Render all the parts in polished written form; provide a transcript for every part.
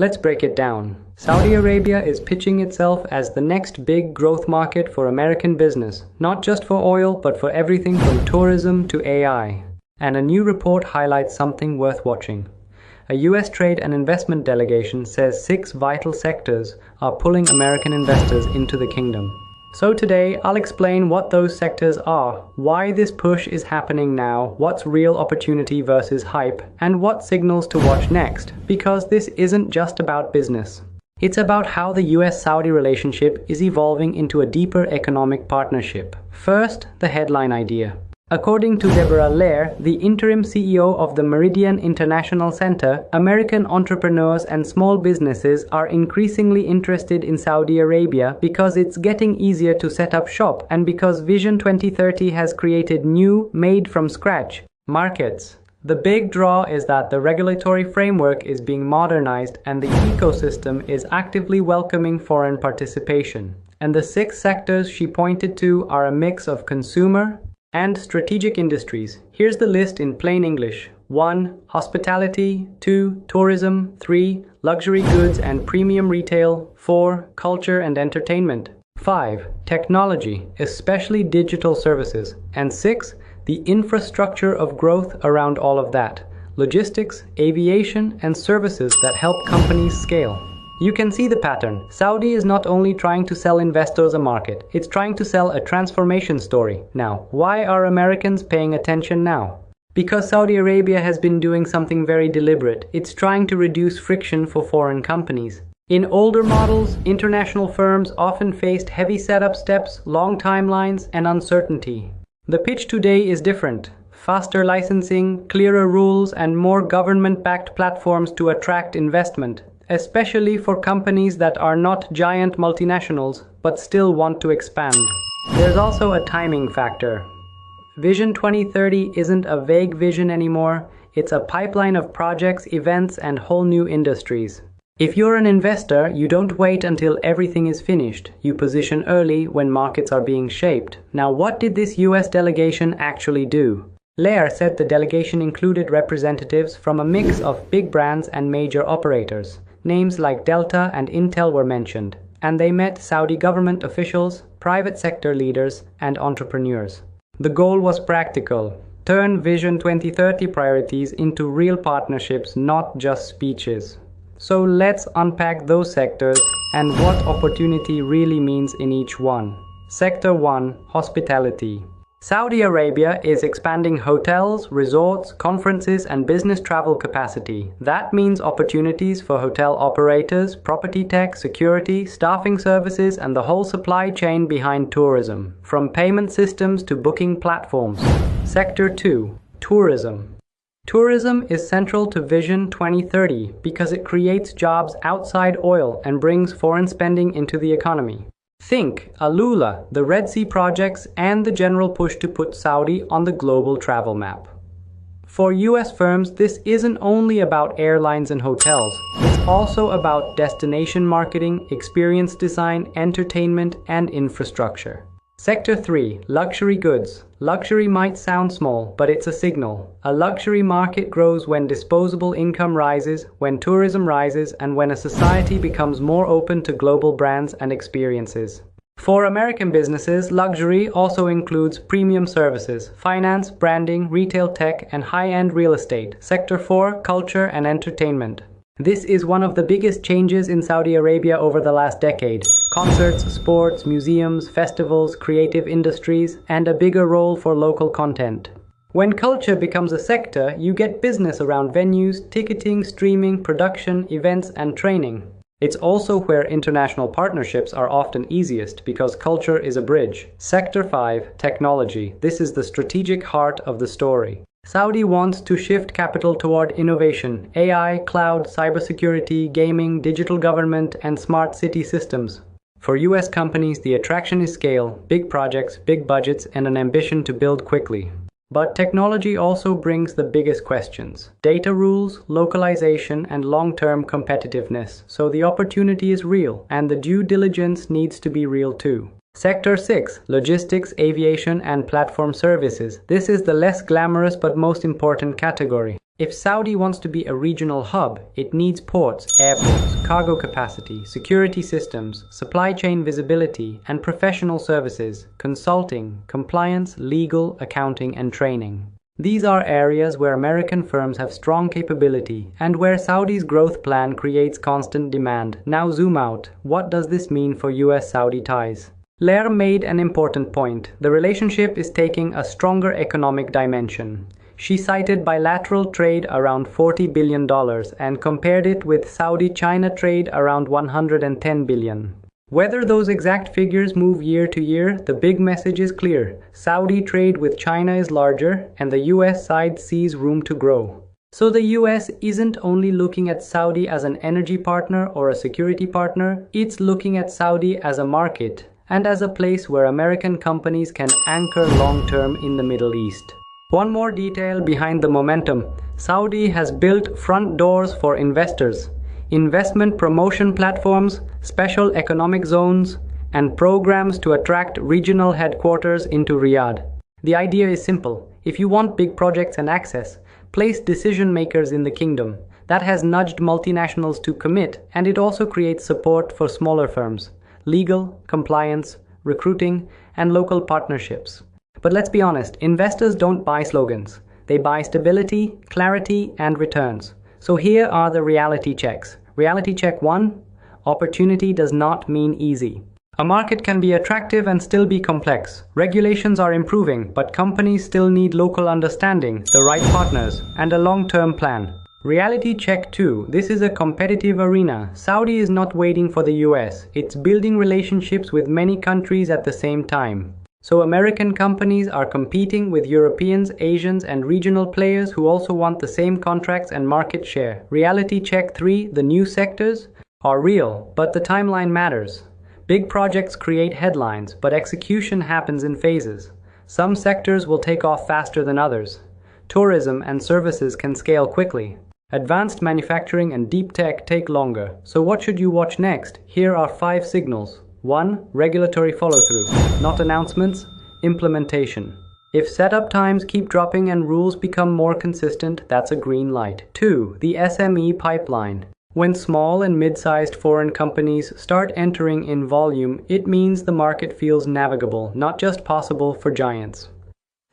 Let's break it down. Saudi Arabia is pitching itself as the next big growth market for American business, not just for oil, but for everything from tourism to AI. And a new report highlights something worth watching. A US trade and investment delegation says 6 vital sectors are pulling American investors into the kingdom. So today, I'll explain what those sectors are, why this push is happening now, what's real opportunity versus hype, and what signals to watch next, because this isn't just about business. It's about how the US-Saudi relationship is evolving into a deeper economic partnership. First, the headline idea. According to Deborah Lair, the interim CEO of the Meridian International Center, American entrepreneurs and small businesses are increasingly interested in Saudi Arabia because it's getting easier to set up shop and because Vision 2030 has created new, made-from-scratch markets. The big draw is that the regulatory framework is being modernized and the ecosystem is actively welcoming foreign participation. And the 6 sectors she pointed to are a mix of consumer and strategic industries. Here's the list in plain English. 1. Hospitality. 2. Tourism. 3. Luxury goods and premium retail. 4. Culture and entertainment. 5. Technology, especially digital services. And 6. The infrastructure of growth around all of that. Logistics, aviation, and services that help companies scale. You can see the pattern. Saudi is not only trying to sell investors a market, it's trying to sell a transformation story. Now, why are Americans paying attention now? Because Saudi Arabia has been doing something very deliberate. It's trying to reduce friction for foreign companies. In older models, international firms often faced heavy setup steps, long timelines, and uncertainty. The pitch today is different. Faster licensing, clearer rules, and more government-backed platforms to attract investment, especially for companies that are not giant multinationals but still want to expand. There's also a timing factor. Vision 2030 isn't a vague vision anymore, it's a pipeline of projects, events, and whole new industries. If you're an investor, you don't wait until everything is finished. You position early when markets are being shaped. Now, what did this US delegation actually do? Lair said the delegation included representatives from a mix of big brands and major operators. Names like Delta and Intel were mentioned, and they met Saudi government officials, private sector leaders, and entrepreneurs. The goal was practical: turn Vision 2030 priorities into real partnerships, not just speeches. So let's unpack those sectors and what opportunity really means in each one. Sector 1: Hospitality. Saudi Arabia is expanding hotels, resorts, conferences, and business travel capacity. That means opportunities for hotel operators, property tech, security, staffing services, and the whole supply chain behind tourism, from payment systems to booking platforms. Sector 2: Tourism. Tourism is central to Vision 2030 because it creates jobs outside oil and brings foreign spending into the economy. Think Alula, the Red Sea projects, and the general push to put Saudi on the global travel map. For US firms, this isn't only about airlines and hotels. It's also about destination marketing, experience design, entertainment, and infrastructure. Sector 3: Luxury goods. Luxury might sound small, but it's a signal. A luxury market grows when disposable income rises, when tourism rises, and when a society becomes more open to global brands and experiences. For American businesses, luxury also includes premium services, finance, branding, retail tech, and high-end real estate. Sector 4: Culture and entertainment. This is one of the biggest changes in Saudi Arabia over the last decade. Concerts, sports, museums, festivals, creative industries, and a bigger role for local content. When culture becomes a sector, you get business around venues, ticketing, streaming, production, events, and training. It's also where international partnerships are often easiest because culture is a bridge. Sector 5: Technology. This is the strategic heart of the story. Saudi wants to shift capital toward innovation: AI, cloud, cybersecurity, gaming, digital government, and smart city systems. For US companies, the attraction is scale, big projects, big budgets, and an ambition to build quickly. But technology also brings the biggest questions: data rules, localization, and long-term competitiveness. So the opportunity is real, and the due diligence needs to be real too. Sector 6: Logistics, Aviation, and Platform Services. This is the less glamorous but most important category. If Saudi wants to be a regional hub, it needs ports, airports, cargo capacity, security systems, supply chain visibility, and professional services, consulting, compliance, legal, accounting, and training. These are areas where American firms have strong capability and where Saudi's growth plan creates constant demand. Now zoom out. What does this mean for US-Saudi ties? Lair made an important point. The relationship is taking a stronger economic dimension. She cited bilateral trade around $40 billion and compared it with Saudi-China trade around $110 billion. Whether those exact figures move year to year, the big message is clear. Saudi trade with China is larger, and the US side sees room to grow. So the US isn't only looking at Saudi as an energy partner or a security partner, it's looking at Saudi as a market and as a place where American companies can anchor long-term in the Middle East. One more detail behind the momentum. Saudi has built front doors for investors. Investment promotion platforms, special economic zones, and programs to attract regional headquarters into Riyadh. The idea is simple. If you want big projects and access, place decision makers in the kingdom. That has nudged multinationals to commit, and it also creates support for smaller firms, legal, compliance, recruiting, and local partnerships. But let's be honest, investors don't buy slogans. They buy stability, clarity, and returns. So here are the reality checks. Reality check 1. Opportunity does not mean easy. A market can be attractive and still be complex. Regulations are improving, but companies still need local understanding, the right partners, and a long-term plan. Reality check 2. This is a competitive arena. Saudi is not waiting for the US. It's building relationships with many countries at the same time. So American companies are competing with Europeans, Asians, and regional players who also want the same contracts and market share. Reality check 3. The new sectors are real, but the timeline matters. Big projects create headlines, but execution happens in phases. Some sectors will take off faster than others. Tourism and services can scale quickly. Advanced manufacturing and deep tech take longer. So what should you watch next? Here are 5 signals. 1. Regulatory follow-through. Not announcements, implementation. If setup times keep dropping and rules become more consistent, that's a green light. 2. The SME pipeline. When small and mid-sized foreign companies start entering in volume, it means the market feels navigable, not just possible for giants.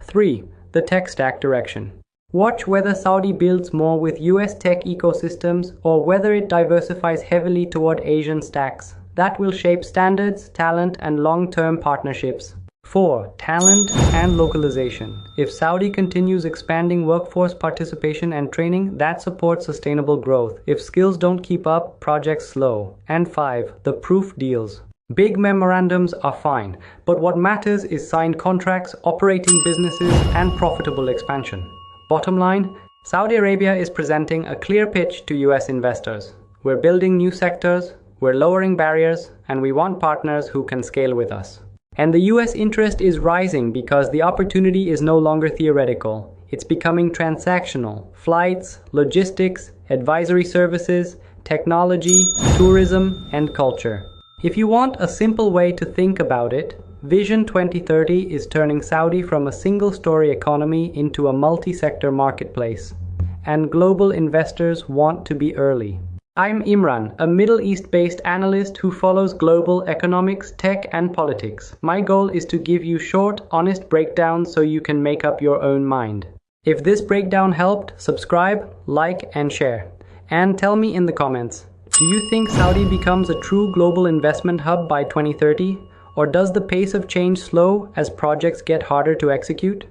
3. The tech stack direction. Watch whether Saudi builds more with US tech ecosystems or whether it diversifies heavily toward Asian stacks. That will shape standards, talent, and long-term partnerships. 4. Talent and localization. If Saudi continues expanding workforce participation and training, that supports sustainable growth. If skills don't keep up, projects slow. And 5. The proof deals. Big memorandums are fine, but what matters is signed contracts, operating businesses, and profitable expansion. Bottom line, Saudi Arabia is presenting a clear pitch to US investors. We're building new sectors, we're lowering barriers, and we want partners who can scale with us. And the US interest is rising because the opportunity is no longer theoretical. It's becoming transactional. Flights, logistics, advisory services, technology, tourism, and culture. If you want a simple way to think about it, Vision 2030 is turning Saudi from a single-story economy into a multi-sector marketplace. And global investors want to be early. I'm Imran, a Middle East-based analyst who follows global economics, tech, and politics. My goal is to give you short, honest breakdowns so you can make up your own mind. If this breakdown helped, subscribe, like, and share. And tell me in the comments, do you think Saudi becomes a true global investment hub by 2030? Or does the pace of change slow as projects get harder to execute?